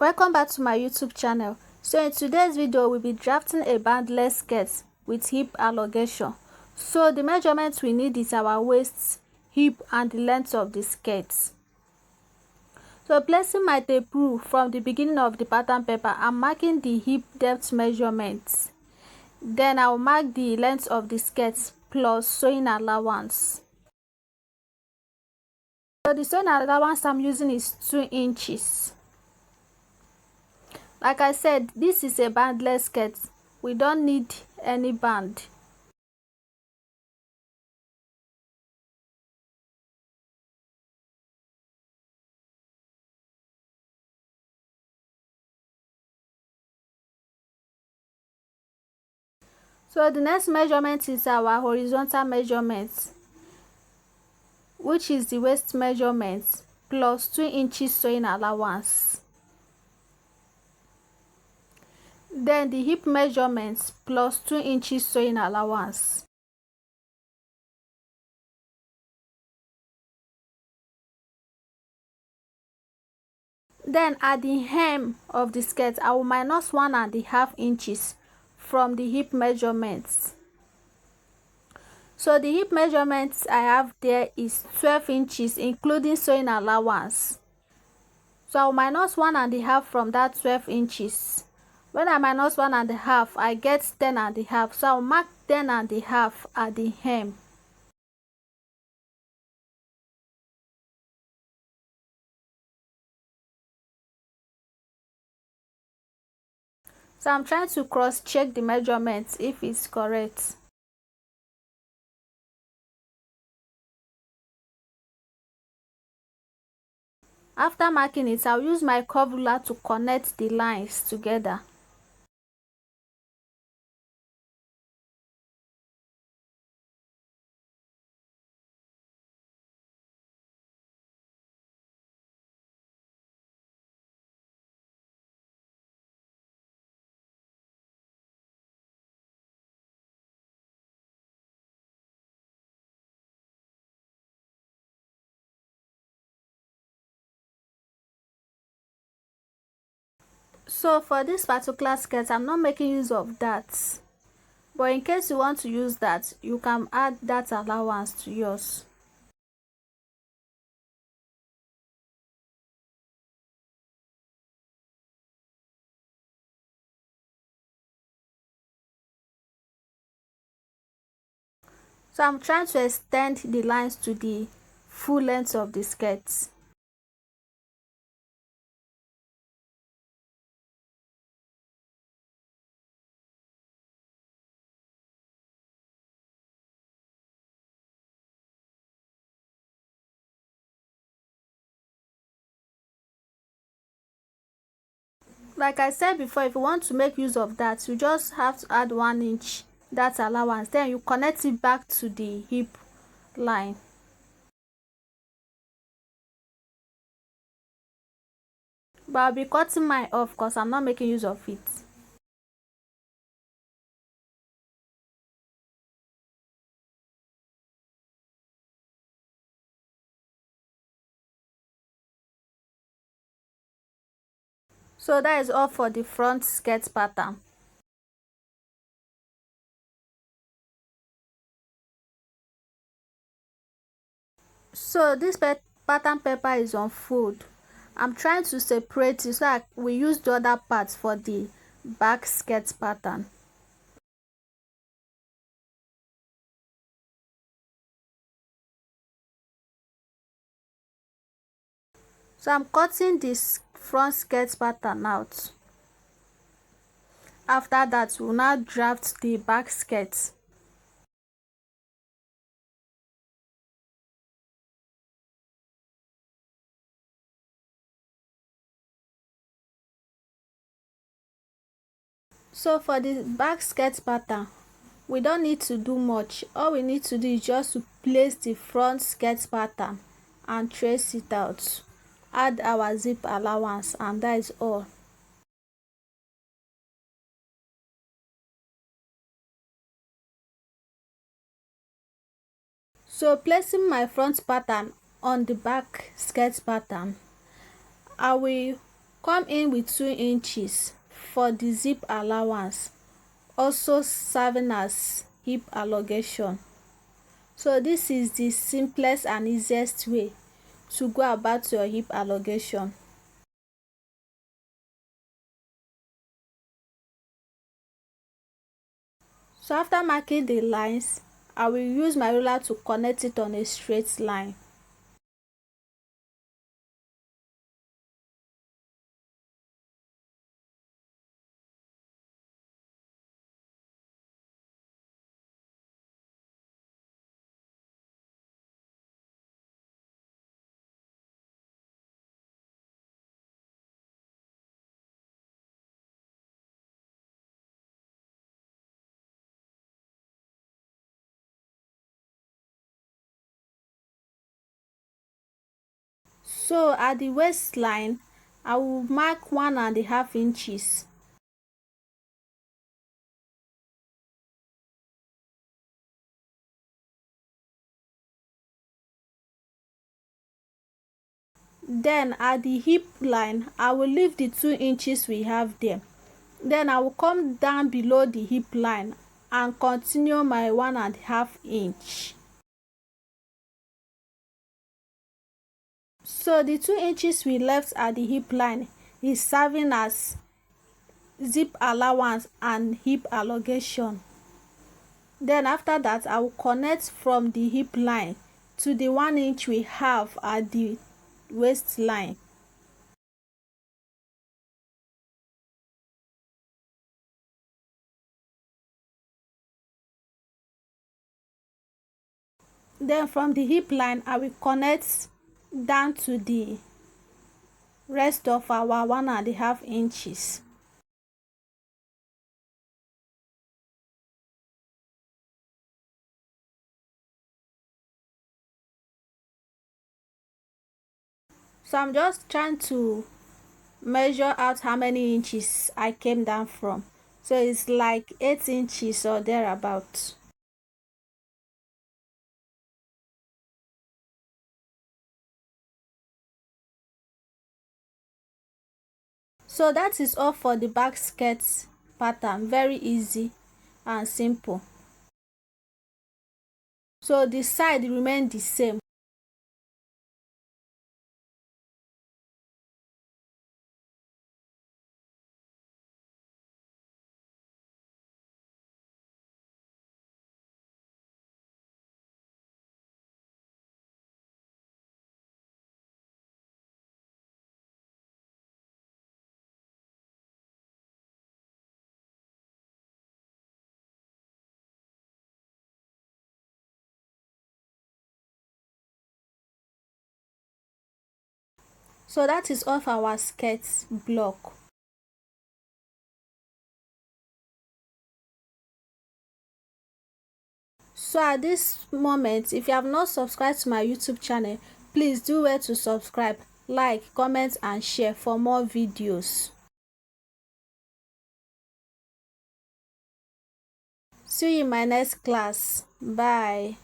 Welcome back to my YouTube channel. So in today's video we'll be drafting a bandless skirt with hip allocation. So the measurements we need is our waist, hip and the length of the skirt. So placing my tape rule from the beginning of the pattern paper, I'm marking the hip depth measurements. Then I'll mark the length of the skirt plus sewing allowance. So the sewing allowance I'm using is 2 inches. Like I said, this is a bandless skirt. We don't need any band. So the next measurement is our horizontal measurement, which is the waist measurement plus 2 inches sewing allowance. Then the hip measurement plus 2 inches sewing allowance. Then at the hem of the skirt, I will minus 1.5 inches from the hip measurements. So the hip measurements I have there is 12 inches including sewing allowance. So I will minus 1.5 from that 12 inches. When I minus 1.5, I get 10.5. So I will mark 10.5 at the hem. So I'm trying to cross check the measurements if it's correct. After marking it, I'll use my curve ruler to connect the lines together. So for this particular skirt, I'm not making use of that. But in case you want to use that, you can add that allowance to yours. So I'm trying to extend the lines to the full length of the skirt. Like I said before, if you want to make use of that, you just have to add 1 inch that allowance, then you connect it back to the hip line. But I'll be cutting mine off because I'm not making use of it. So that is all for the front skirt pattern. So this pattern paper is on fold. I'm trying to separate it so that we use the other parts for the back skirt pattern. So I'm cutting this front skirt pattern out. After that, we'll now draft the back skirt. So for the back skirt pattern, we don't need to do much. All we need to do is just to place the front skirt pattern and trace it out. Add our zip allowance and that is all. So placing my front pattern on the back skirt pattern, I will come in with 2 inches for the zip allowance, also serving as hip allocation. So this is the simplest and easiest way to go about your hip allocation. So after marking the lines, I will use my ruler to connect it on a straight line. So at the waistline, I will mark 1.5 inches. Then at the hip line, I will leave the 2 inches we have there. Then I will come down below the hip line and continue my 1.5 inch. So the 2 inches we left at the hip line is serving as zip allowance and hip allocation. Then after that, I will connect from the hip line to the 1 inch we have at the waistline. Then from the hip line, I will connect down to the rest of our 1.5 inches. So I'm just trying to measure out how many inches I came down from. So it's like 8 inches or thereabout. So that is all for the back skirt pattern. Very easy and simple. So the side remain the same. So that is all for our skirt block. So at this moment, if you have not subscribed to my YouTube channel, please do well to subscribe, like, comment and share for more videos. See you in my next class. Bye.